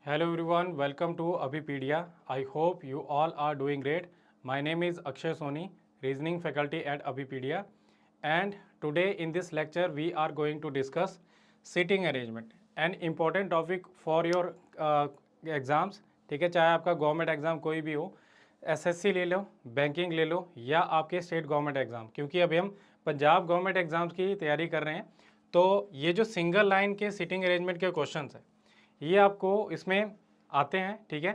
Hello everyone, welcome to Abhipedia. I hope you all are doing great. My name is Akshay Soni, reasoning faculty at Abhipedia, and today in this lecture we are going to discuss seating arrangement, an important topic for your exams. ठीक है, चाहे आपका government exam कोई भी हो, SSC ले लो, banking ले लो या आपके स्टेट गवर्नमेंट एग्जाम, क्योंकि अभी हम पंजाब गवर्नमेंट एग्जाम्स की तैयारी कर रहे हैं। तो ये जो सिंगल लाइन के सीटिंग अरेंजमेंट के क्वेश्चंस हैं ये आपको इसमें आते हैं। ठीक है,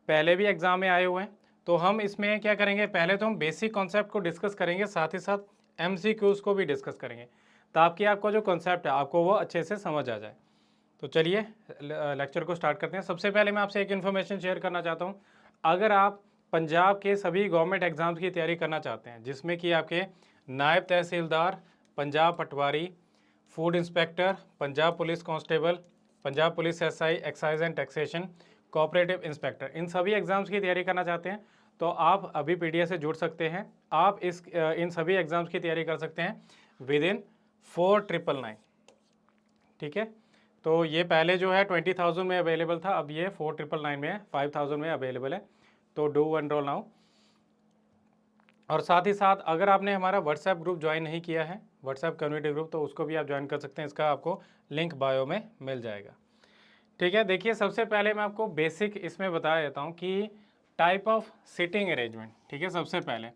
पहले भी एग्जाम में आए हुए हैं। तो हम इसमें क्या करेंगे, पहले तो हम बेसिक कॉन्सेप्ट को डिस्कस करेंगे, साथ ही साथ एमसीक्यूज़ को भी डिस्कस करेंगे, ताकि आपका जो कॉन्सेप्ट है आपको वो अच्छे से समझ आ जाए। तो चलिए लेक्चर को स्टार्ट करते हैं। सबसे पहले मैं आपसे एक इन्फॉर्मेशन शेयर करना चाहता हूँ। अगर आप पंजाब के सभी गवर्नमेंट एग्जाम्स की तैयारी करना चाहते हैं, जिसमें कि आपके नायब तहसीलदार, पंजाब पटवारी, food inspector, Punjab police constable, Punjab police SI, excise and taxation, cooperative inspector, इन सभी एग्जाम्स की तैयारी करना चाहते हैं तो आप अभी पीडीएफ से जुड़ सकते हैं। आप इन सभी एग्जाम्स की तैयारी कर सकते हैं विद इन 4999। ठीक है, तो ये पहले जो है 20,000 में अवेलेबल था, अब ये 4999 में है, 5,000 में अवेलेबल है। तो डू एनरोल नाउ। और साथ ही साथ अगर आपने हमारा व्हाट्सएप ग्रुप ज्वाइन नहीं किया है, व्हाट्सएप कम्युनिटी ग्रुप, तो उसको भी आप ज्वाइन कर सकते हैं। इसका आपको लिंक बायो में मिल जाएगा। ठीक है, देखिए सबसे पहले मैं आपको बेसिक इसमें बता देता हूँ कि टाइप ऑफ सीटिंग अरेंजमेंट। ठीक है, सबसे पहले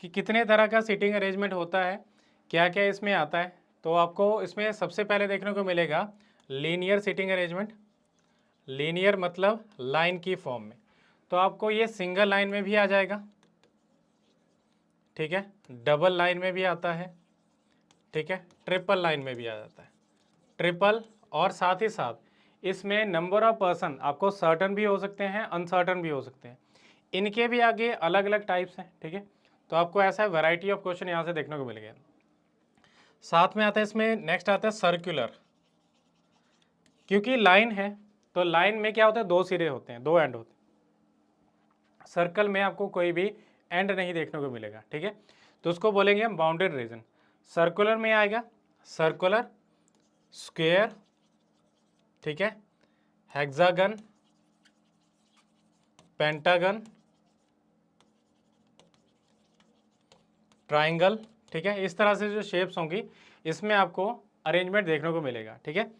कि कितने तरह का सीटिंग अरेंजमेंट होता है, क्या क्या इसमें आता है। तो आपको इसमें सबसे पहले देखने को मिलेगा लीनियर सीटिंग अरेंजमेंट। लीनियर मतलब लाइन की फॉर्म में, तो आपको ये सिंगल लाइन में भी आ जाएगा। ठीक है, डबल लाइन में भी आता है। ठीक है, ट्रिपल लाइन में भी आ जाता है, ट्रिपल। और साथ ही साथ इसमें नंबर ऑफ पर्सन आपको सर्टन भी हो सकते हैं, अनसर्टन भी हो सकते हैं। इनके भी आगे अलग अलग टाइप्स हैं। ठीक है, तो आपको ऐसा वैरायटी ऑफ क्वेश्चन यहाँ से देखने को मिलेगा। साथ में आता है इसमें नेक्स्ट आता है सर्कुलर। क्योंकि लाइन है तो लाइन में क्या होता है, दो सिरे होते हैं, दो एंड होते हैं। सर्कल में आपको कोई भी एंड नहीं देखने को मिलेगा। ठीक है, तो उसको बोलेंगे हम बाउंडेड रीजन। सर्कुलर में आएगा सर्कुलर, स्क्वायर, ठीक है, हेक्सागन, पेंटागन, ट्राइंगल। ठीक है, इस तरह से जो शेप्स होंगी इसमें आपको अरेंजमेंट देखने को मिलेगा। ठीक है,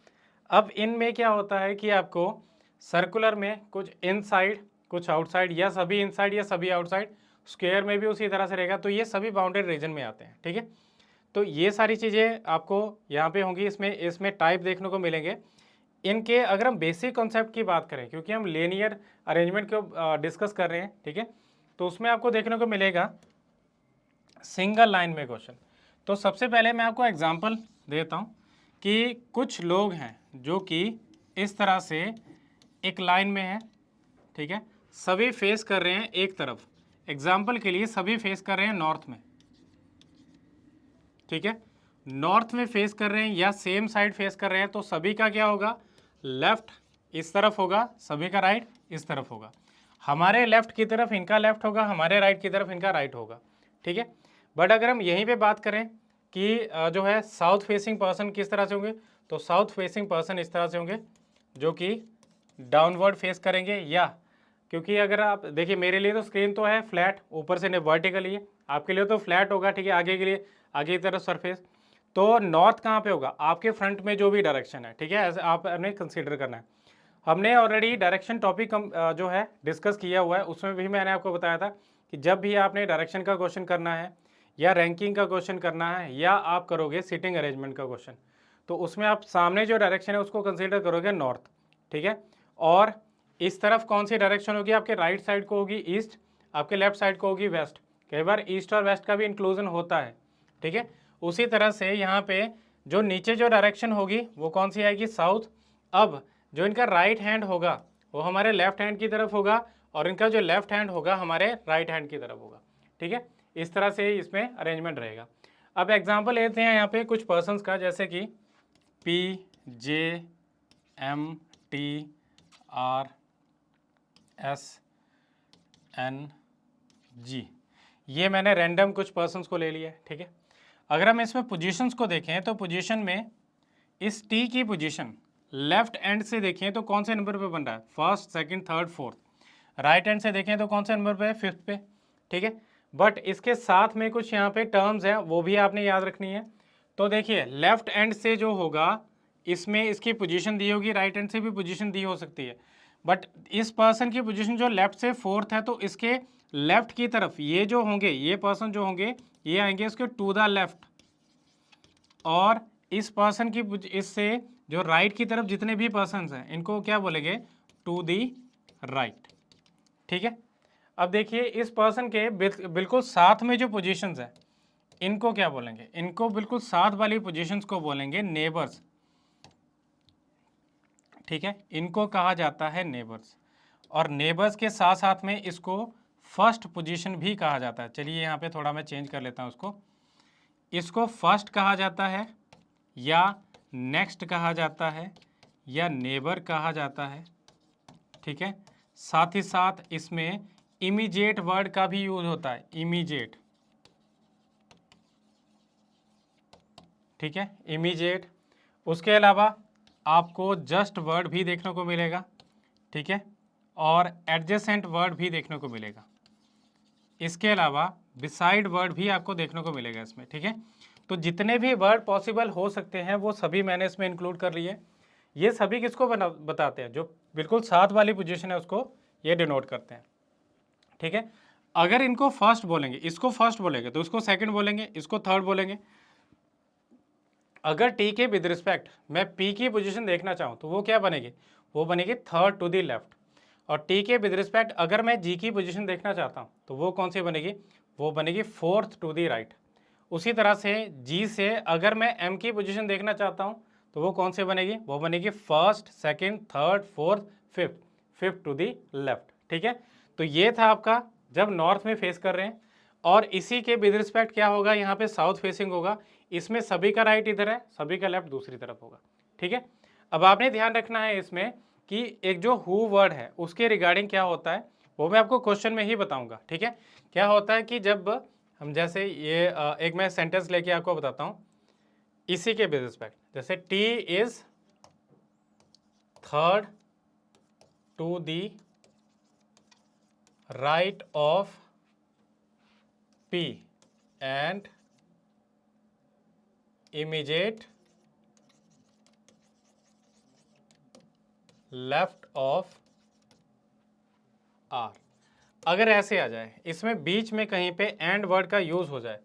अब इनमें क्या होता है कि आपको सर्कुलर में कुछ इनसाइड कुछ आउटसाइड, या सभी इनसाइड या सभी आउटसाइड, स्क्वायर में भी उसी तरह से रहेगा। तो ये सभी बाउंडेड रीजन में आते हैं। ठीक है, तो ये सारी चीज़ें आपको यहाँ पे होंगी। इसमें टाइप देखने को मिलेंगे इनके। अगर हम बेसिक कॉन्सेप्ट की बात करें, क्योंकि हम लीनियर अरेंजमेंट को डिस्कस कर रहे हैं, ठीक है, तो उसमें आपको देखने को मिलेगा सिंगल लाइन में क्वेश्चन। तो सबसे पहले मैं आपको एग्जांपल देता हूँ कि कुछ लोग हैं जो कि इस तरह से एक लाइन में हैं। ठीक है, सभी फेस कर रहे हैं एक तरफ। एग्जाम्पल के लिए सभी फेस कर रहे हैं नॉर्थ में। ठीक है, नॉर्थ में फेस कर रहे हैं या सेम साइड फेस कर रहे हैं, तो सभी का क्या होगा, लेफ्ट इस तरफ होगा, सभी का राइट इस तरफ होगा। हमारे लेफ्ट की तरफ इनका लेफ्ट होगा, हमारे राइट की तरफ इनका राइट होगा। ठीक है, बट अगर हम यहीं पे बात करें कि जो है साउथ फेसिंग पर्सन किस तरह से होंगे, तो साउथ फेसिंग पर्सन इस तरह से होंगे जो कि डाउनवर्ड फेस करेंगे। या क्योंकि अगर आप देखिए, मेरे लिए तो स्क्रीन तो है फ्लैट, ऊपर से वर्टिकली है, आपके लिए तो फ्लैट होगा। ठीक है, आगे के लिए आगे की तरफ सरफेस। तो नॉर्थ कहाँ पे होगा, आपके फ्रंट में जो भी डायरेक्शन है। ठीक है, ऐसे आपने कंसीडर करना है। हमने ऑलरेडी डायरेक्शन टॉपिक जो है डिस्कस किया हुआ है, उसमें भी मैंने आपको बताया था कि जब भी आपने डायरेक्शन का क्वेश्चन करना है या रैंकिंग का क्वेश्चन करना है या आप करोगे सीटिंग अरेंजमेंट का क्वेश्चन, तो उसमें आप सामने जो डायरेक्शन है उसको कंसीडर करोगे नॉर्थ। ठीक है, और इस तरफ कौन सी डायरेक्शन होगी, आपके राइट साइड को होगी ईस्ट, आपके लेफ्ट साइड को होगी वेस्ट। कई बार ईस्ट और वेस्ट का भी इंक्लूजन होता है। ठीक है, उसी तरह से यहाँ पे जो नीचे जो डायरेक्शन होगी वो कौन सी आएगी, साउथ। अब जो इनका राइट हैंड होगा वो हमारे लेफ्ट हैंड की तरफ होगा, और इनका जो लेफ्ट हैंड होगा हमारे राइट हैंड की तरफ होगा। ठीक है, इस तरह से इसमें अरेंजमेंट रहेगा। अब एग्जांपल लेते हैं यहाँ पे कुछ पर्सन्स का, जैसे कि P, J, M, T, R, S, N, G. ये मैंने रैंडम कुछ पर्सन्स को ले लिया है। ठीक है, अगर हम इसमें पोजीशंस को देखें तो पोजीशन में इस टी की पोजीशन लेफ्ट एंड से देखें तो कौन से नंबर पे बन रहा है, first, second, third, fourth. Right hand से देखें तो कौन से नंबर पे है, फिफ्थ पे, ठीक है। बट इसके साथ में कुछ यहाँ पे टर्म्स हैं, वो भी आपने याद रखनी है। तो देखिए लेफ्ट एंड से जो होगा इसमें इसकी पोजीशन दी होगी, राइट हैंड से भी पोजीशन दी हो सकती है, बट इस पर्सन की पोजीशन जो लेफ्ट से फोर्थ है, तो इसके लेफ्ट की तरफ ये जो होंगे, ये पर्सन जो होंगे, ये आएंगे इसके टू द लेफ्ट, और इस पर्सन की इससे जो राइट की तरफ जितने भी पर्सन्स हैं इनको क्या बोलेंगे, टू दी राइट, ठीक है। अब देखिए इस पर्सन के बिल्कुल साथ में जो पोजीशंस हैं इनको क्या बोलेंगे, इनको बिल्कुल साथ वाली पोजीशंस को बोलेंगे नेबर्स, ठीक है, इनको कहा जाता है नेबर्स। और नेबर्स के साथ साथ में इसको फर्स्ट पोजीशन भी कहा जाता है। चलिए यहाँ पे थोड़ा मैं चेंज कर लेता हूँ उसको, इसको फर्स्ट कहा जाता है, या नेक्स्ट कहा जाता है, या नेबर कहा जाता है, ठीक है। साथ ही साथ इसमें इमीडिएट वर्ड का भी यूज होता है, इमीडिएट, ठीक है, इमीडिएट। उसके अलावा आपको जस्ट वर्ड भी देखने को मिलेगा, ठीक है, और एडजेसेंट वर्ड भी देखने को मिलेगा। इसके अलावा बिसाइड वर्ड भी आपको देखने को मिलेगा इसमें, ठीक है। तो जितने भी वर्ड पॉसिबल हो सकते हैं वो सभी मैंने इसमें इंक्लूड कर लिए। ये सभी किसको बताते हैं, जो बिल्कुल साथ वाली पोजीशन है उसको ये डिनोट करते हैं, ठीक है। अगर इनको फर्स्ट बोलेंगे, इसको फर्स्ट बोलेंगे तो इसको सेकंड बोलेंगे, इसको थर्ड बोलेंगे। अगर टी के विद रिस्पेक्ट मैं पी की पोजीशन देखना चाहूँ तो वो क्या बनेगी, वो बनेगी थर्ड टू द लेफ्ट। और टी के विद रिस्पेक्ट अगर मैं जी की पोजीशन देखना चाहता हूँ तो वो कौन सी बनेगी, वो बनेगी फोर्थ टू द राइट। उसी तरह से जी से अगर मैं एम की पोजीशन देखना चाहता हूँ तो वो कौन सी बनेगी, वो बनेगी first, second, third, fourth, fifth, fifth to the left, ठीक है। तो ये था आपका जब नॉर्थ में फेस कर रहे हैं, और इसी के विद रिस्पेक्ट क्या होगा, यहाँ पे साउथ फेसिंग होगा, इसमें सभी का राइट इधर है, सभी का लेफ्ट दूसरी तरफ होगा, ठीक है। अब आपने ध्यान रखना है इसमें कि एक जो हु वर्ड है उसके रिगार्डिंग क्या होता है वो मैं आपको क्वेश्चन में ही बताऊंगा, ठीक है। क्या होता है कि जब हम जैसे ये एक मैं सेंटेंस लेके आपको बताता हूँ इसी के विद रिस्पेक्ट, जैसे T is third to the right of P and immediate left of R. अगर ऐसे आ जाए इसमें बीच में कहीं पे एंड वर्ड का यूज हो जाए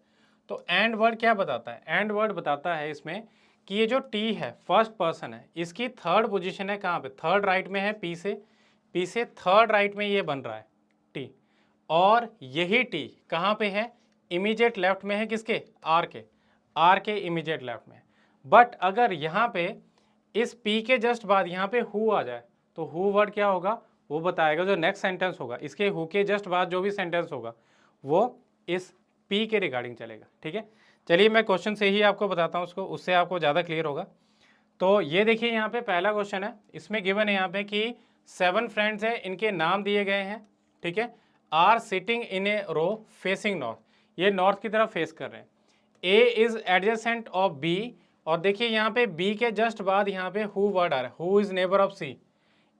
तो एंड वर्ड क्या बताता है, एंड वर्ड बताता है इसमें कि ये जो टी है फर्स्ट पर्सन है, इसकी थर्ड पोजीशन है कहाँ पे, थर्ड राइट में है, पी से थर्ड राइट में ये बन रहा है टी, और यही टी कहाँ पे है, इमीडिएट लेफ्ट में है, किसके, आर के इमीडिएट लेफ्ट में। बट अगर यहाँ पे इस पी के जस्ट बाद यहाँ पे हु आ जाए तो हु वर्ड क्या होगा, वो बताएगा जो नेक्स्ट सेंटेंस होगा, इसके हु के जस्ट बाद जो भी सेंटेंस होगा वो इस पी के रिगार्डिंग चलेगा, ठीक है। चलिए मैं क्वेश्चन से ही आपको बताता हूँ उसको, उससे आपको ज़्यादा क्लियर होगा। तो ये देखिए यहाँ पे पहला क्वेश्चन है, इसमें गिवन है यहाँ पे कि 7 फ्रेंड्स हैं, इनके नाम दिए गए हैं, ठीक है, are sitting in a row facing north, ये नॉर्थ की तरफ फेस कर रहे हैं। A is adjacent of B, और देखिए यहाँ पे बी के जस्ट बाद यहाँ पे हु वर्ड आ रहा है, who is neighbour of C.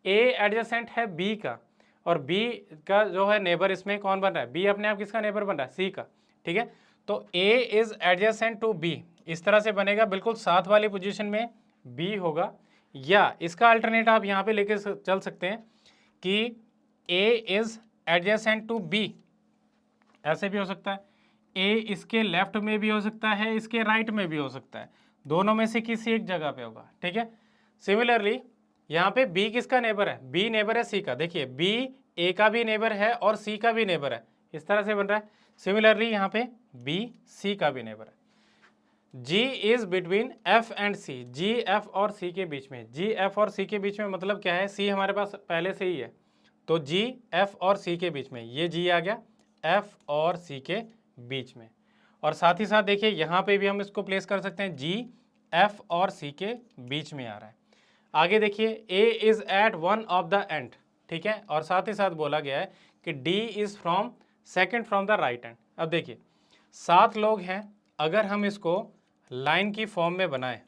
A adjacent है बी का, और बी का जो है नेबर इसमें कौन बन रहा है, बी अपने आप किसका नेबर बन रहा है, सी का, ठीक है। तो ए इज एडजेसेंट टू बी इस तरह से बनेगा, बिल्कुल साथ वाली पोजीशन में बी होगा, या इसका अल्टरनेट आप यहाँ पे लेके चल सकते हैं कि ए इज एडजेसेंट टू बी, ऐसे भी हो सकता है, ए इसके लेफ्ट में भी हो सकता है, इसके राइट में भी हो सकता है, दोनों में से किसी एक जगह पे होगा, ठीक है। सिमिलरली यहाँ पे बी किसका नेबर है, बी नेबर है सी का, देखिए बी ए का भी नेबर है और सी का भी नेबर है, इस तरह से बन रहा है। सिमिलरली यहाँ पे बी सी का भी नेबर है। G is between F and C, G F और सी के बीच में, जी एफ और सी के बीच में मतलब क्या है, सी हमारे पास पहले से ही है, तो जी एफ और सी के बीच में, ये जी आ गया एफ और सी के बीच में। और साथ ही साथ देखिए यहाँ पे भी हम इसको प्लेस कर सकते हैं, जी एफ और सी के बीच में आ रहा है। आगे देखिए A is at one of the end, ठीक है, और साथ ही साथ बोला गया है कि D is from second from the right and. अब देखिए 7 लोग हैं, अगर हम इसको लाइन की फॉर्म में बनाएं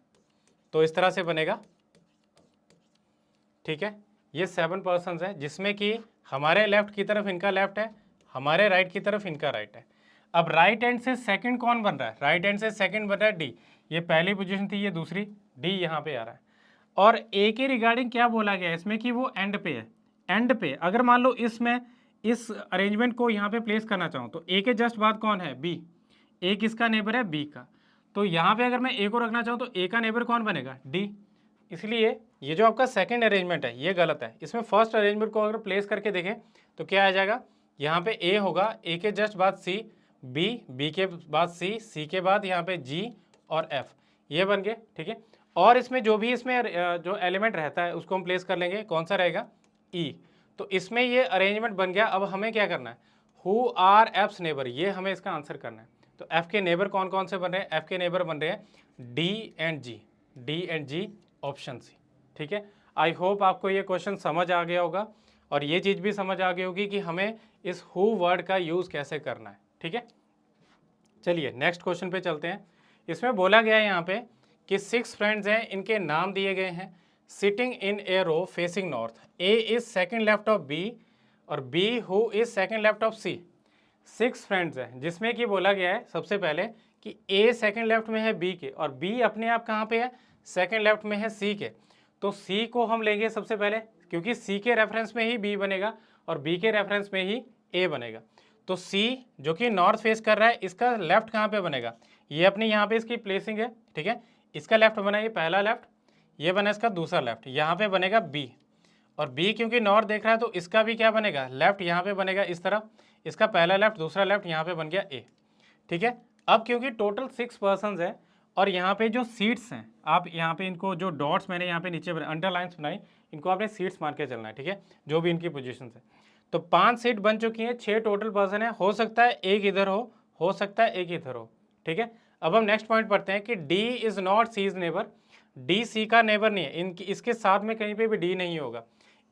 तो इस तरह से बनेगा, ठीक है, ये 7 पर्सन्स हैं, जिसमें कि हमारे लेफ्ट की तरफ इनका लेफ्ट है, हमारे राइट की तरफ इनका राइट है। अब राइट हैंड से सेकंड कौन बन रहा है? राइट हैंड से सेकंड बन रहा है डी। ये पहली पोजीशन थी, ये दूसरी, डी यहाँ पे आ रहा है। और ए के रिगार्डिंग क्या बोला गया है इसमें कि वो एंड पे है। एंड पे अगर मान लो इसमें इस अरेंजमेंट को यहाँ पे प्लेस करना चाहूँ तो ए के जस्ट बाद कौन है? बी। ए किसका नेबर है? बी का। तो यहाँ पे अगर मैं ए को रखना चाहूँ तो ए का नेबर कौन बनेगा? डी। इसलिए ये जो आपका सेकंड अरेंजमेंट है ये गलत है। इसमें फर्स्ट अरेंजमेंट को अगर प्लेस करके देखें तो क्या आ जाएगा? यहाँ पे ए होगा, ए के जस्ट बाद सी, बी, बी के बाद सी, सी के बाद यहाँ पे जी और एफ, ये बन गए। ठीक है, और इसमें जो भी इसमें जो एलिमेंट रहता है उसको हम प्लेस कर लेंगे, कौन सा रहेगा? ई। तो इसमें ये अरेंजमेंट बन गया। अब हमें क्या करना है? हु आर एफ्स नेबर, ये हमें इसका आंसर करना है। तो एफ के नेबर कौन कौन से बन रहे हैं? एफ के नेबर बन रहे हैं D and G, D and G, option C. ठीक है, आई होप आपको ये क्वेश्चन समझ आ गया होगा और ये चीज़ भी समझ आ गई होगी कि हमें इस हु वर्ड का यूज़ कैसे करना है। ठीक है, चलिए नेक्स्ट क्वेश्चन पे चलते हैं। इसमें बोला गया है यहाँ पे कि 6 फ्रेंड्स हैं, इनके नाम दिए गए हैं, sitting in a row facing north. A is second left of B और B who is second left of C. 6 friends हैं, जिसमें कि बोला गया है सबसे पहले कि ए सेकंड लेफ्ट में है बी के और बी अपने आप कहाँ पे है? सेकंड लेफ्ट में है सी के। तो सी को हम लेंगे सबसे पहले, क्योंकि सी के रेफरेंस में ही बी बनेगा और बी के रेफरेंस में ही ए बनेगा। तो सी जो कि नॉर्थ फेस कर रहा है, इसका लेफ्ट कहाँ पे बनेगा? ये अपनी यहाँ पे इसकी प्लेसिंग है। ठीक है, इसका लेफ्ट बना ये पहला लेफ्ट, ये बना इसका दूसरा लेफ्ट, यहाँ पे बनेगा बी। और बी क्योंकि नॉर्थ देख रहा है तो इसका भी क्या बनेगा? लेफ्ट यहाँ पे बनेगा इस तरफ, इसका पहला लेफ्ट दूसरा लेफ्ट यहाँ पे बन गया ए। ठीक है, अब क्योंकि टोटल 6 पर्सन्स हैं और यहाँ पे जो सीट्स हैं, आप यहाँ पे इनको जो डॉट्स मैंने यहाँ पे नीचे अंडरलाइंस बनाई, इनको आपने सीट्स मान के चलना है। ठीक है, जो भी इनकी पोजीशन है। तो 5 सीट बन चुकी हैं, 6 टोटल पर्सन है। हो सकता है एक इधर हो सकता है एक इधर हो। ठीक है, अब हम नेक्स्ट पॉइंट पढ़ते हैं कि D is not C is neighbour. D C का नेबर नहीं है, इनकी इसके साथ में कहीं पे भी डी नहीं होगा।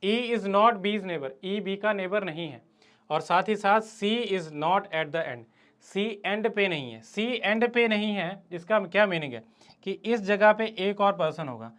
E is not B is neighbour, E B का नेबर नहीं है। और साथ ही साथ C is not at the end, C end पे नहीं है। सी एंड पे नहीं है, इसका क्या मीनिंग है कि इस जगह पे एक और पर्सन होगा।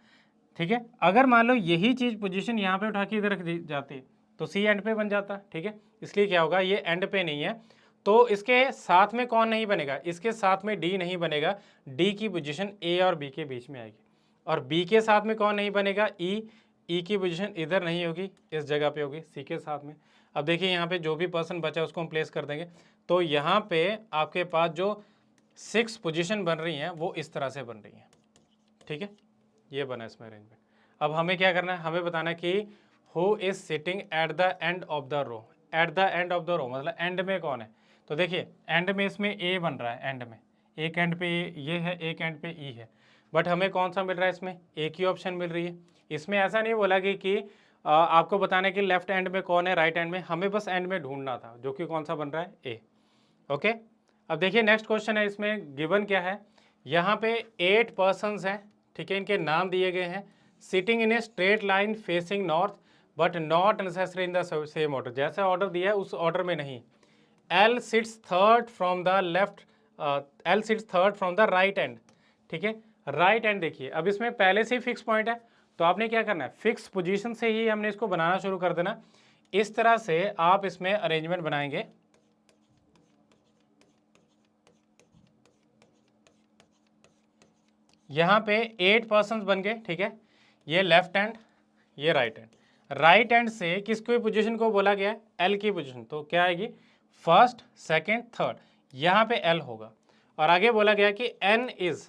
ठीक है, अगर मान लो यही चीज पोजीशन यहाँ पे उठा के इधर रख दी जाती तो सी एंड पे बन जाता। ठीक है, इसलिए क्या होगा? ये एंड पे नहीं है, तो इसके साथ में कौन नहीं बनेगा? इसके साथ में डी नहीं बनेगा। डी की पोजीशन ए और बी के बीच में आएगी। और बी के साथ में कौन नहीं बनेगा? ई। ई की पोजीशन इधर नहीं होगी, इस जगह पे होगी सी के साथ में। अब देखिए यहाँ पे जो भी पर्सन बचा है उसको हम प्लेस कर देंगे। तो यहाँ पे आपके पास जो 6 पोजीशन बन रही हैं वो इस तरह से बन रही हैं। ठीक है, ये बना इसमें अरेंजमेंट। अब हमें क्या करना है? हमें बताना है कि who is sitting at the end of the row. At the end of the row मतलब एंड में कौन है? तो देखिए एंड में इसमें ए बन रहा है, एंड में एक एंड पे ये है, एक एंड पे ई है। बट हमें कौन सा मिल रहा है? इसमें एक ही ऑप्शन मिल रही है। इसमें ऐसा नहीं बोला कि आपको बताना है कि लेफ्ट एंड में कौन है, राइट एंड में। हमें बस एंड में ढूंढना था, जो कि कौन सा बन रहा है? ए। ओके, अब देखिए नेक्स्ट क्वेश्चन है। इसमें गिवन क्या है? यहाँ पे 8 पर्सन्स हैं। ठीक है, इनके नाम दिए गए हैं, sitting in a straight line facing north but not necessary in the same order. जैसा ऑर्डर दिया है उस ऑर्डर में नहीं। L seats third from the left, L seats third from the right and. ठीक है, राइट एंड देखिए अब इसमें पहले से ही फिक्स पॉइंट है, तो आपने क्या करना है? फिक्स पोजीशन से ही हमने इसको बनाना शुरू कर देना। इस तरह से आप इसमें अरेंजमेंट बनाएंगे। यहाँ पे 8 पर्सन्स बन गए। ठीक है, ये लेफ्ट हैंड, ये राइट हैंड। राइट हैंड से किसको पोजीशन को बोला गया है? एल की पोजीशन। तो क्या आएगी? फर्स्ट, सेकंड, थर्ड, यहाँ पे एल होगा। और आगे बोला गया कि N is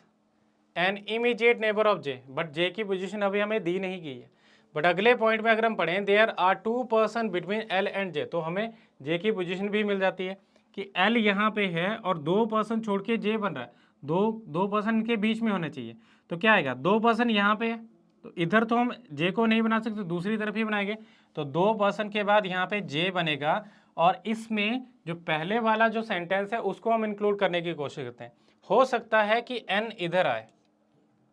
an immediate neighbour of J, but J की पोजीशन अभी हमें दी नहीं गई है। बट अगले पॉइंट में अगर हम पढ़ें there are 2 person between L and J, तो हमें जे की पोजीशन भी मिल जाती है कि एल यहाँ पे है और 2 पर्सन छोड़ के जे बन रहा है। दो पर्सन के बीच में होने चाहिए। तो क्या आएगा? 2 पर्सन यहाँ पे है, तो इधर तो हम जे को नहीं बना सकते, दूसरी तरफ ही बनाएंगे। तो 2 पर्सन के बाद यहाँ पे जे बनेगा और इसमें जो पहले वाला जो सेंटेंस है उसको हम इंक्लूड करने की कोशिश करते हैं। हो सकता है कि एन इधर आए।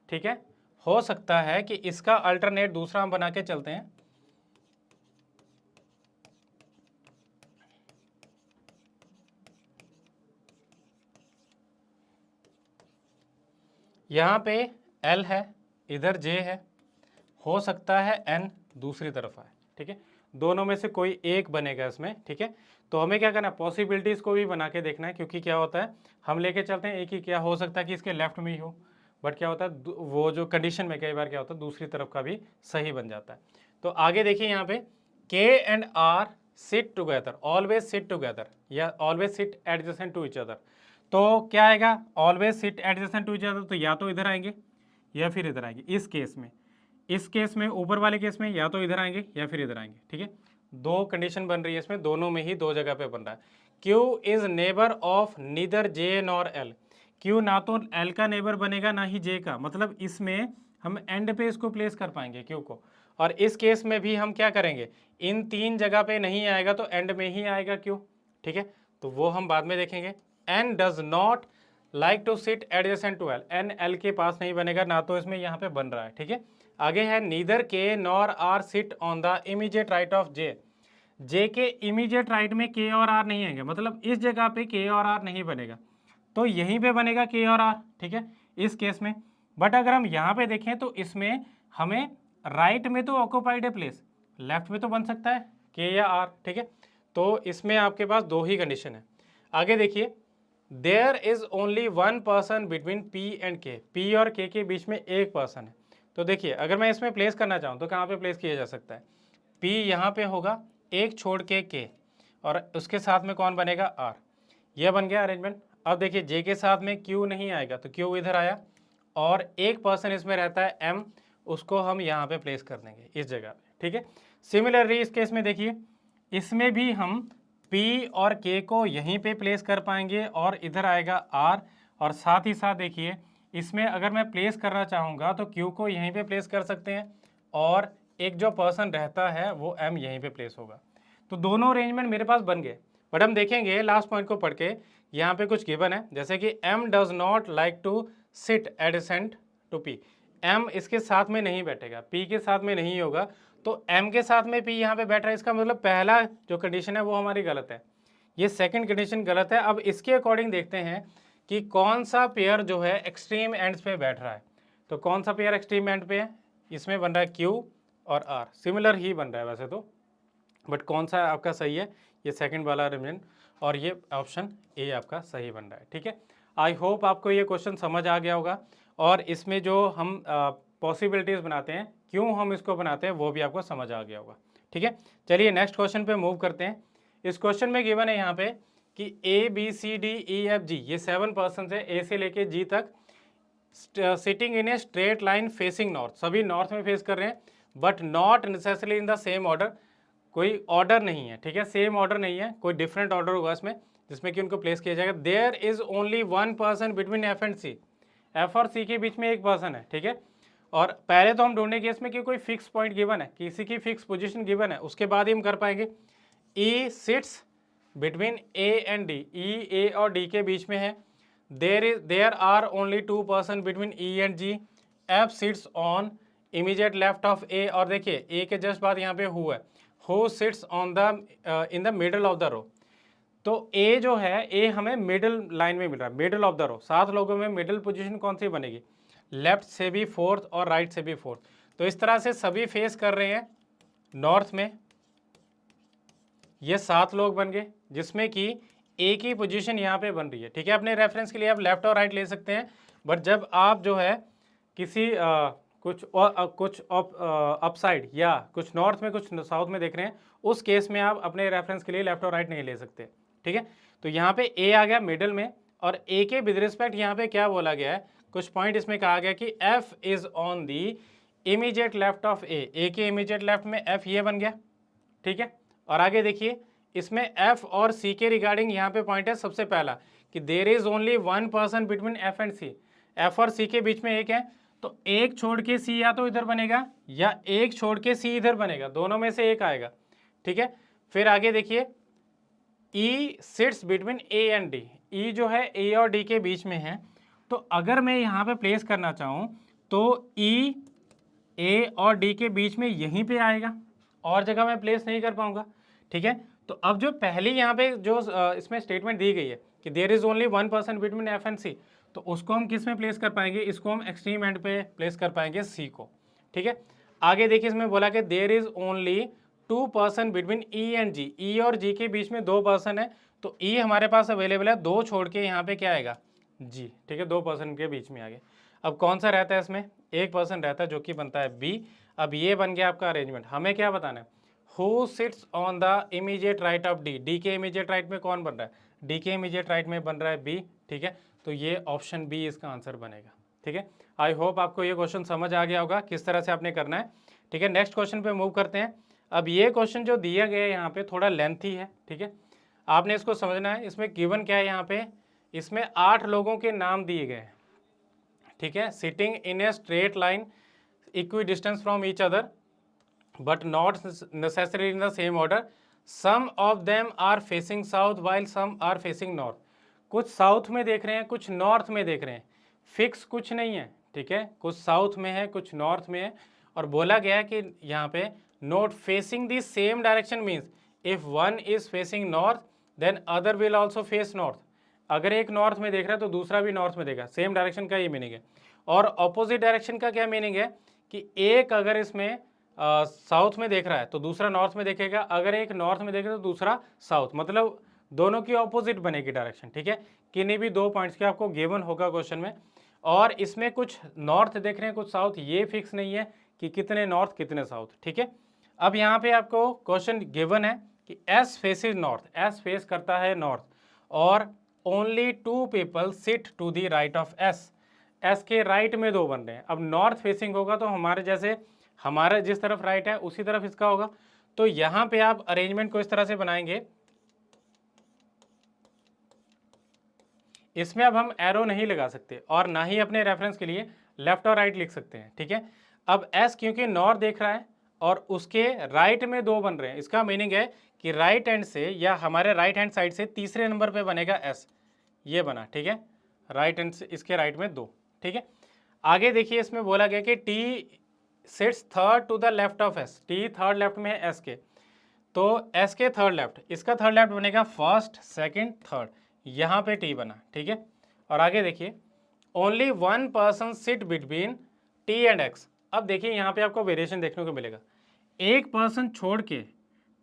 ठीक है, हो सकता है कि इसका अल्टरनेट दूसरा हम बना के चलते हैं। यहाँ पे एल है, इधर जे है, हो सकता है एन, दूसरी तरफ आए, ठीक है। दोनों में से कोई एक बनेगा इसमें, ठीक है। तो हमें क्या करना है, पॉसिबिलिटीज़ को भी बना के देखना है, क्योंकि क्या होता है हम लेके चलते हैं एक ही, क्या हो सकता है कि इसके लेफ्ट में ही हो, बट क्या होता है वो जो कंडीशन में कई बार क्या होता है दूसरी तरफ का भी सही बन जाता है। तो आगे देखिए यहाँ पे K and R sit together, always sit together या always sit adjacent to each other. तो क्या आएगा, always sit adjacent to each other, तो या तो इधर आएंगे या फिर इधर आएंगे। इस केस में ऊपर वाले केस में या तो इधर आएंगे या फिर इधर आएंगे, ठीक है। दो कंडीशन बन रही है इसमें, दोनों में ही दो जगह पे बन रहा है। Q is neighbour of neither J nor L। Q ना तो L का नेबर बनेगा ना ही J का, मतलब इसमें हम एंड पे इसको प्लेस कर पाएंगे Q को। और इस केस में भी हम क्या करेंगे, इन तीन जगह पे नहीं आएगा तो एंड में ही आएगा Q, ठीक है। तो वो हम बाद में देखेंगे। N does not like to sit adjacent to L, N L के पास नहीं बनेगा, ना तो इसमें यहाँ पे बन रहा है, ठीक है। आगे है neither K nor R sit on the immediate right of J। J के इमीडिएट राइट में K और R नहीं आएंगे, मतलब इस जगह पे K और R नहीं बनेगा, तो यहीं पे बनेगा K और R, ठीक है, इस केस में। बट अगर हम यहाँ पे देखें तो इसमें हमें राइट में तो ऑक्यूपाइड है प्लेस, लेफ्ट में तो बन सकता है K या R, ठीक है। तो इसमें आपके पास दो ही कंडीशन है। आगे देखिए, there is only one person between P and K, P और K के बीच में एक पर्सन है। तो देखिए अगर मैं इसमें प्लेस करना चाहूँ तो कहाँ पे प्लेस किया जा सकता है, P यहाँ पे होगा, एक छोड़ के K, और उसके साथ में कौन बनेगा, R। यह बन गया अरेंजमेंट। अब देखिए J के साथ में Q नहीं आएगा तो Q इधर आया, और एक पर्सन इसमें रहता है M, उसको हम यहाँ पे प्लेस कर देंगे इस जगह पे, ठीक है। सिमिलरली इस केस में देखिए, इसमें भी हम P और K को यहीं पे प्लेस कर पाएंगे और इधर आएगा R, और साथ ही साथ देखिए इसमें अगर मैं प्लेस करना चाहूँगा तो Q को यहीं पे प्लेस कर सकते हैं, और एक जो पर्सन रहता है वो M यहीं पे प्लेस होगा। तो दोनों अरेंजमेंट मेरे पास बन गए। बट हम देखेंगे लास्ट पॉइंट को पढ़ के, यहाँ पे कुछ गिवन है, जैसे कि M does not like to sit adjacent to P। M इसके साथ में नहीं बैठेगा, P के साथ में नहीं होगा, तो M के साथ में P यहाँ पे बैठ रहा है, इसका मतलब पहला जो कंडीशन है वो हमारी गलत है, ये सेकंड कंडीशन गलत है। अब इसके अकॉर्डिंग देखते हैं कि कौन सा पेयर जो है एक्सट्रीम एंड्स पे बैठ रहा है। तो कौन सा पेयर एक्सट्रीम एंड पे है, इसमें बन रहा है Q और R, सिमिलर ही बन रहा है वैसे तो, बट कौन सा आपका सही है, ये सेकंड वाला अरेंजमेंट, और ये ऑप्शन ए आपका सही बन रहा है, ठीक है। आई होप आपको ये क्वेश्चन समझ आ गया होगा, और इसमें जो हम पॉसिबिलिटीज़ बनाते हैं, क्यों हम इसको बनाते हैं, वो भी आपको समझ आ गया होगा, ठीक है। चलिए नेक्स्ट क्वेश्चन पे मूव करते हैं। इस क्वेश्चन में गिवन है यहाँ पे कि ABCDEFG ये 7 पर्सन है, ए से लेके जी तक, sitting in a straight line facing north, सभी नॉर्थ में फेस कर रहे हैं, but not necessarily in the same order, कोई ऑर्डर नहीं है, ठीक है, सेम ऑर्डर नहीं है, कोई डिफरेंट ऑर्डर होगा इसमें जिसमें कि उनको प्लेस किया जाएगा। There is only one person between F and C, F और C के बीच में एक पर्सन है, ठीक है। और पहले तो हम ढूंढेंगे इसमें कि कोई फिक्स पॉइंट गिवन है, किसी की फिक्स पोजीशन गिवन है, उसके बाद ही हम कर पाएंगे। E sits between A and D, E A और D के बीच में है। There are only two person between E and G, F sits on immediate left of A, और देखिए A के जस्ट बाद यहाँ पे हु है, who sits on the in the middle of the row. तो A जो है, A हमें मिडल लाइन में मिल रहा है, मिडल ऑफ द रो, 7 लोगों में मिडल पोजीशन कौन सी बनेगी, लेफ्ट से भी फोर्थ और राइट से भी फोर्थ। तो इस तरह से सभी फेस कर रहे हैं नॉर्थ में, ये 7 लोग बन गए, जिसमें कि A की पोजीशन यहाँ पे बन रही है, ठीक है। अपने रेफरेंस के लिए आप लेफ्ट और राइट ले सकते हैं, बट जब आप जो है किसी कुछ अपसाइड या कुछ नॉर्थ में कुछ साउथ में देख रहे हैं, उस केस में आप अपने रेफरेंस के लिए लेफ्ट और राइट नहीं ले सकते, ठीक है। तो यहाँ पे A आ गया मिडल में, और A के विद रिस्पेक्ट यहाँ पे क्या बोला गया है, कुछ पॉइंट इसमें कहा गया कि F is on the immediate left of A के इमीडिएट लेफ्ट में F ये बन गया, ठीक है। और आगे देखिए इसमें F और C के रिगार्डिंग यहाँ पे पॉइंट है सबसे पहला कि there is only one person between F and C, F और C के बीच में एक है, तो एक छोड़ के C या तो इधर बनेगा या एक छोड़ के C इधर बनेगा, दोनों में से एक आएगा, ठीक है। फिर आगे देखिए E sits between A and D, E जो है A और D के बीच में है, तो अगर मैं यहाँ पे प्लेस करना चाहूँ तो E A और D के बीच में यहीं पे आएगा, और जगह मैं प्लेस नहीं कर पाऊंगा, ठीक है। तो अब जो पहली यहाँ पे जो इसमें स्टेटमेंट दी गई है कि there is only one person between F and C, तो उसको हम किस में प्लेस कर पाएंगे, इसको हम एक्सट्रीम एंड पे प्लेस कर पाएंगे C को, ठीक है। आगे देखिए इसमें बोला कि there is only 2 person between E and G, E और जी के बीच में 2 पर्सन है, तो ई हमारे पास अवेलेबल है, 2 छोड़ के यहाँ पे क्या आएगा जी, ठीक है, 2 पर्सन के बीच में आ गए। अब कौन सा रहता है इसमें, 1 पर्सन रहता है जो कि बनता है बी। अब ये बन गया आपका अरेंजमेंट, हमें क्या बताना है, who sits on the immediate right of D, D के इमीडिएट राइट में कौन बन रहा है, डी के इमीडिएट राइट में बन रहा है बी, ठीक है, तो ये ऑप्शन बी इसका आंसर बनेगा, ठीक है। आई होप आपको ये क्वेश्चन समझ आ गया होगा किस तरह से आपने करना है, ठीक है। नेक्स्ट क्वेश्चन पे मूव करते हैं। अब ये क्वेश्चन जो दिया गया है यहाँ पे थोड़ा लेंथी है, ठीक है, आपने इसको समझना है। इसमें गिवन क्या है यहाँ पे, इसमें 8 लोगों के नाम दिए गए हैं, ठीक है, sitting in a straight line equidistance from each other but not necessary in the same order, some of them are facing south while some are facing north. कुछ साउथ में देख रहे हैं, कुछ नॉर्थ में देख रहे हैं, फिक्स कुछ नहीं है, ठीक है, कुछ साउथ में है, कुछ नॉर्थ में है। और बोला गया है कि यहाँ पे not facing the same direction means if one is facing north then other will also face north. अगर एक नॉर्थ में देख रहा है तो दूसरा भी नॉर्थ में देगा, सेम डायरेक्शन का ये मीनिंग है। और ऑपोजिट डायरेक्शन का क्या मीनिंग है कि एक अगर इसमें साउथ में देख रहा है तो दूसरा नॉर्थ में देखेगा, अगर एक नॉर्थ में देखेगा तो दूसरा साउथ, मतलब दोनों की ऑपोजिट बनेगी डायरेक्शन, ठीक है। किन्हीं भी 2 पॉइंट्स के आपको गिवन होगा क्वेश्चन में। और इसमें कुछ नॉर्थ देख रहे हैं, कुछ साउथ, ये फिक्स नहीं है कि कितने नॉर्थ कितने साउथ, ठीक है। अब यहाँ पे आपको क्वेश्चन गिवन है कि S faces north, S face करता है नॉर्थ, और only 2 people sit to the right of S, S के राइट में 2 बन रहे हैं। अब नॉर्थ फेसिंग होगा तो हमारे जैसे हमारा जिस तरफ राइट है उसी तरफ इसका होगा, तो यहाँ पे आप अरेंजमेंट को इस तरह से बनाएंगे, इसमें अब हम एरो नहीं लगा सकते और ना ही अपने रेफरेंस के लिए लेफ्ट और राइट लिख सकते हैं, ठीक है। अब एस क्योंकि नॉर्थ देख रहा है और उसके राइट में 2 बन रहे हैं, इसका मीनिंग है कि राइट हैंड से या हमारे राइट हैंड साइड से तीसरे नंबर पे बनेगा एस, ये बना, ठीक है, राइट हैंड से इसके राइट में 2, ठीक है। आगे देखिए इसमें बोला गया कि T sits third to the left of S, T third left में है एस के, तो एस के थर्ड लेफ्ट, इसका थर्ड लेफ्ट बनेगा फर्स्ट सेकंड थर्ड, यहाँ पे टी बना, ठीक है। और आगे देखिए only 1 person sit between T and X. अब देखिए यहाँ पे आपको वेरिएशन देखने को मिलेगा, एक पर्सन छोड़ के,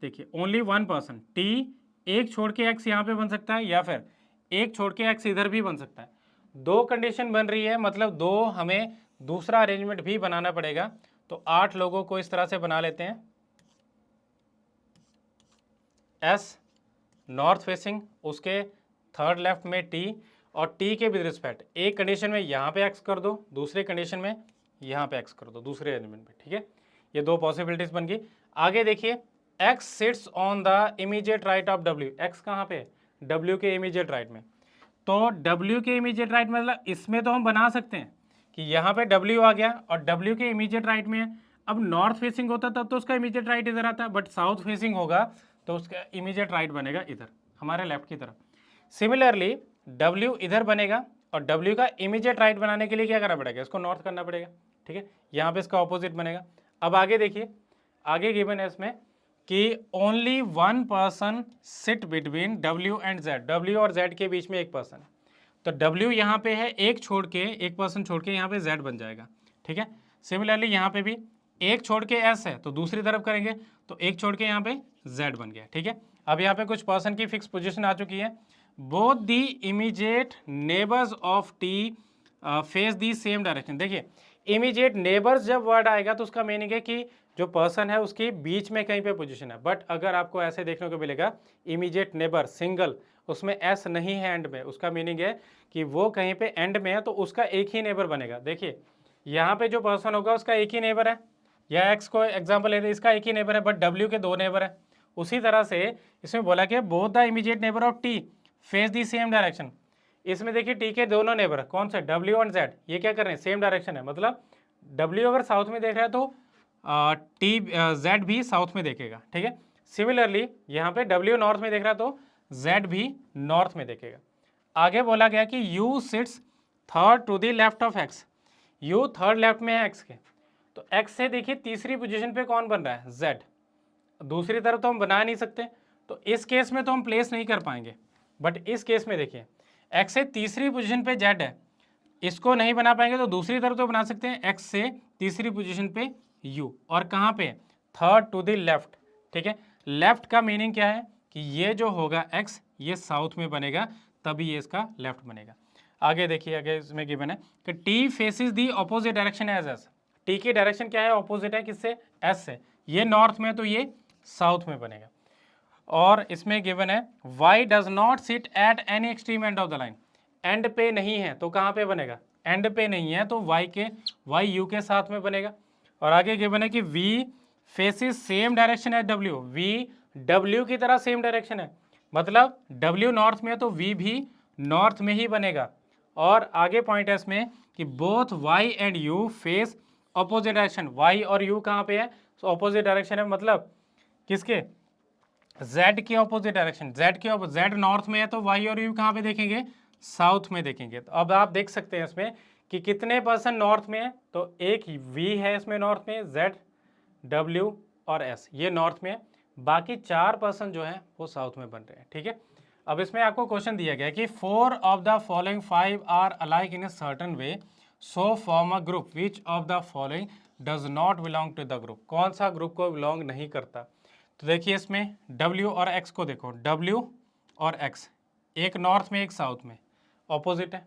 देखिए ओनली 1 पर्सन, टी एक छोड़ के एक्स यहाँ पे बन सकता है या फिर एक छोड़ के एक्स इधर भी बन सकता है। 2 कंडीशन बन रही है, मतलब 2 हमें दूसरा अरेंजमेंट भी बनाना पड़ेगा। तो 8 लोगों को इस तरह से बना लेते हैं, एस नॉर्थ फेसिंग, उसके थर्ड लेफ्ट में टी, और टी के विद रिस्पेक्ट एक कंडीशन में यहाँ पे एक्स कर दो, दूसरे कंडीशन में यहाँ पे एक्स कर दो, दूसरे एलिमेंट में, ठीक है। ये 2 पॉसिबिलिटीज बन गई। आगे देखिए x seats on the immediate right of W, x कहाँ पे, डब्ल्यू के इमीडिएट राइट में, तो डब्ल्यू के इमीडिएट राइट मतलब इसमें तो हम बना सकते हैं कि यहाँ पे डब्ल्यू आ गया और डब्ल्यू के इमीडिएट राइट में है। अब नॉर्थ फेसिंग होता तब तो उसका इमीडिएट राइट इधर आता, बट साउथ फेसिंग होगा तो उसका इमीडिएट राइट बनेगा इधर हमारे लेफ्ट की तरफ। सिमिलरली W इधर बनेगा और W का इमीडिएट राइट बनाने के लिए क्या करना पड़ेगा, इसको नॉर्थ करना पड़ेगा, ठीक है, यहाँ पे इसका ऑपोजिट बनेगा। अब आगे देखिए, आगे गिवन है इसमें कि only 1 person sit between W and Z, W और Z के बीच में एक पर्सन है, तो W यहाँ पे है, एक छोड़ के, एक पर्सन छोड़ के यहाँ पे Z बन जाएगा, ठीक है। सिमिलरली यहाँ पे भी एक छोड़ के S है तो दूसरी तरफ करेंगे तो एक छोड़ के यहाँ पे Z बन गया, ठीक है। अब यहाँ पे कुछ पर्सन की फिक्स पोजीशन आ चुकी है, both the immediate neighbours of T face the same direction. देखिए इमीडिएट नेबर्स जब वर्ड आएगा तो उसका मीनिंग है कि जो पर्सन है उसके बीच में कहीं पे पोजीशन है, बट अगर आपको ऐसे देखने को मिलेगा इमीडिएट नेबर सिंगल, उसमें एस नहीं है एंड में, उसका मीनिंग है कि वो कहीं पे एंड में है तो उसका एक ही नेबर बनेगा। देखिए यहाँ पे जो पर्सन होगा उसका एक ही नेबर है, या एक्स को एग्जाम्पल लेते इसका एक ही नेबर है, बट डब्ल्यू के 2 नेबर है। उसी तरह से इसमें बोला कि both the immediate neighbour of T face the same direction, इसमें देखिए टी के दोनों नेबर कौन से, डब्ल्यू और जेड, ये क्या कर रहे हैं, सेम डायरेक्शन है, मतलब डब्ल्यू अगर साउथ में देख रहा है तो टी जेड भी साउथ में देखेगा, ठीक है। सिमिलरली यहाँ पे डब्ल्यू नॉर्थ में देख रहा है तो जेड भी नॉर्थ में देखेगा। आगे बोला गया कि U sits third to the left of X, U third left में है एक्स के, तो एक्स से देखिए तीसरी पोजीशन पे कौन बन रहा है, जेड, दूसरी तरफ तो हम बना नहीं सकते, तो इस केस में तो हम प्लेस नहीं कर पाएंगे, बट इस केस में देखिए एक्स से तीसरी पोजीशन पे जेड है, इसको नहीं बना पाएंगे तो दूसरी तरफ तो बना सकते हैं, एक्स से तीसरी पोजीशन पे यू, और कहाँ पे, थर्ड टू द लेफ्ट, ठीक है। लेफ्ट का मीनिंग क्या है कि ये जो होगा x ये साउथ में बनेगा, तभी ये इसका लेफ्ट बनेगा। आगे देखिए, आगे इसमें गिवन है कि t faces the opposite direction as S. t की डायरेक्शन क्या है, ऑपोजिट है किससे, s से। ये नॉर्थ में तो ये साउथ में बनेगा। और इसमें गिवन है y does not sit at any extreme and of the line. And पे नहीं है तो कहाँ पे बनेगा, एंड पे नहीं है तो y u के साथ में बनेगा। और आगे गिवन है कि v faces same direction as w। v w की तरह सेम डायरेक्शन है, मतलब w नॉर्थ में है तो v भी नॉर्थ में ही बनेगा। और आगे पॉइंट है इसमें कि both y and u face opposite direction. y और u कहाँ पे है, तो ऑपोजिट डायरेक्शन है, मतलब किसके, z के ऑपोजिट डायरेक्शन। z नॉर्थ में है तो y और u कहाँ पे देखेंगे, साउथ में देखेंगे। तो अब आप देख सकते हैं इसमें कि कितने पर्सन नॉर्थ में है, तो एक v है इसमें नॉर्थ में, z, w और s ये नॉर्थ में है, बाकी 4 पर्सन जो है वो साउथ में बन रहे हैं, ठीक है। अब इसमें आपको क्वेश्चन दिया गया है कि 4 of the following 5 are alike in a certain way, so form a group which of the following does not belong to the group. कौन सा ग्रुप को बिलोंग नहीं करता, तो देखिए इसमें W और X को देखो, W और X एक नॉर्थ में एक साउथ में, ऑपोजिट है।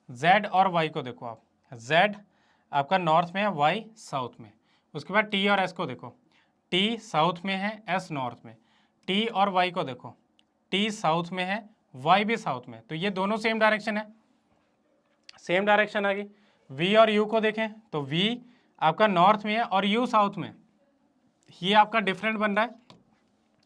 Z और Y को देखो आप, Z आपका नॉर्थ में है, Y साउथ में। उसके बाद T और S को देखो, T साउथ में है, S नॉर्थ में। T और Y को देखो, T साउथ में है, Y भी साउथ में, तो ये दोनों सेम डायरेक्शन है, सेम डायरेक्शन आ गई। V और U को देखें तो V आपका नॉर्थ में है और U साउथ में, ये आपका डिफरेंट बन रहा है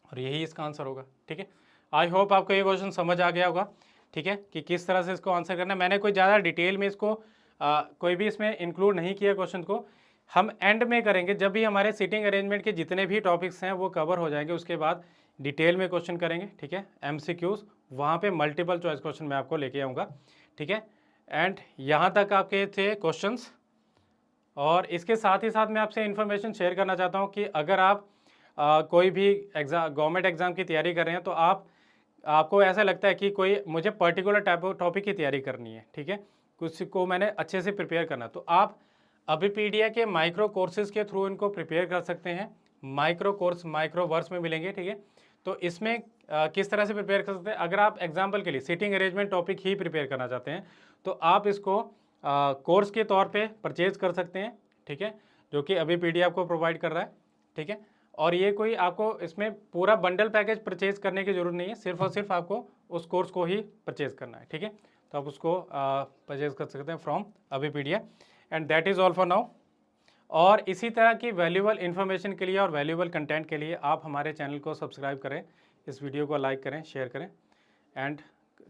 और यही इसका आंसर होगा, ठीक है। आई होप आपको ये क्वेश्चन समझ आ गया होगा, ठीक है, कि किस तरह से इसको आंसर करना है। मैंने कोई ज़्यादा डिटेल में इसको कोई भी इसमें इंक्लूड नहीं किया क्वेश्चन को। हम एंड में करेंगे जब भी हमारे सीटिंग अरेंजमेंट के जितने भी टॉपिक्स हैं वो कवर हो जाएंगे, उसके बाद डिटेल में क्वेश्चन करेंगे, ठीक है। MCQs वहाँ पे मल्टीपल चॉइस क्वेश्चन मैं आपको लेके आऊँगा, ठीक है। एंड यहाँ तक आपके थे क्वेश्चंस। और इसके साथ ही साथ मैं आपसे इन्फॉर्मेशन शेयर करना चाहता हूँ कि अगर आप कोई भी एग्ज़ाम, गवर्नमेंट एग्ज़ाम की तैयारी कर रहे हैं, तो आपको ऐसा लगता है कि कोई मुझे पर्टिकुलर टॉपिक की तैयारी करनी है, ठीक है, कुछ को मैंने अच्छे से प्रिपेयर करना, तो आप अभिपीडिया के माइक्रो कोर्सेज़ के थ्रू इनको प्रिपेयर कर सकते हैं। माइक्रो कोर्स माइक्रो वर्स में मिलेंगे, ठीक है। तो इसमें किस तरह से प्रिपेयर कर सकते हैं, अगर आप एग्जाम्पल के लिए सीटिंग अरेंजमेंट टॉपिक ही प्रिपेयर करना चाहते हैं तो आप इसको कोर्स के तौर पे परचेज कर सकते हैं, ठीक है, जो कि अभिपीडिया आपको प्रोवाइड कर रहा है, ठीक है। और ये कोई आपको इसमें पूरा बंडल पैकेज परचेज करने की जरूरत नहीं है, सिर्फ और सिर्फ आपको उस कोर्स को ही परचेज करना है, ठीक है। तो आप उसको परचेज कर सकते हैं from Abhipedia. And that is all for now. और इसी तरह की वैल्यूएबल इन्फॉर्मेशन के लिए और वैल्यूएबल कंटेंट के लिए आप हमारे चैनल को सब्सक्राइब करें, इस वीडियो को लाइक करें, शेयर करें एंड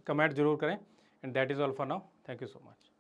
कमेंट जरूर करें। And that is all for now. Thank you so much.